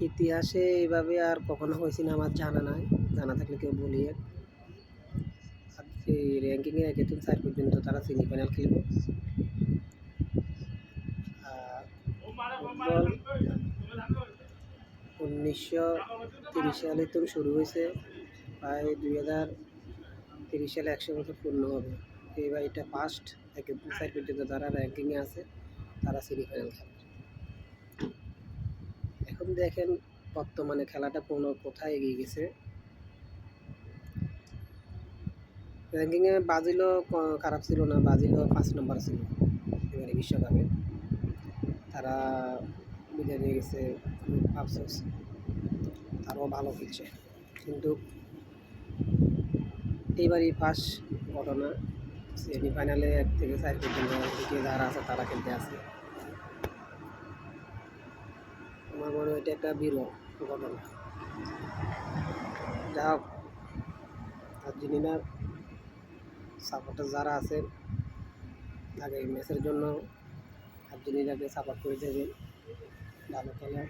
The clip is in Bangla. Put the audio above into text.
ইতিহাসে এইভাবে আর কখনো হয়েছে না আমার জানা নাই, জানা থাকলে কেউ বলিয়ে। এই র্যাঙ্কিংয়ে 1 থেকে 4 পর্যন্ত তারা সেমিফাইনাল খেলবে। আর ফুটবল 1930 সালে তো শুরু হয়েছে, প্রায় 2030 সালে 100 বছর পূর্ণ হবে। এবার এটা ফার্স্ট 1 থেকে 4 পর্যন্ত তারা র্যাঙ্কিংয়ে আছে, তারা সেমিফাইনাল খেলে। এখন দেখেন বর্তমানে খেলাটা কোথায় এগিয়ে গেছে। র্যাঙ্কিংয়ে ব্রাজিলও খারাপ ছিল না, ব্রাজিলও 5 নম্বর ছিল এবারে বিশ্বকাপে, তারা বিদায় নিয়ে গেছে, খুব আফসোস। তারাও ভালো খেলছে, কিন্তু এইবারই ফার্স্ট ঘটনা সেমিফাইনালে 1 থেকে 4 পর্যন্ত দিকে যারা আছে তারা খেলতে আছে। আমার মনে হয় এটা একটা বিরল ঘটনা। যা হোক, আর্জেন্টিনার সাপোর্টার যারা আছে আগামী ম্যাচের জন্য আর্জেন্টিনাকে সাপোর্ট করে দেবেন, ভালো খেলে।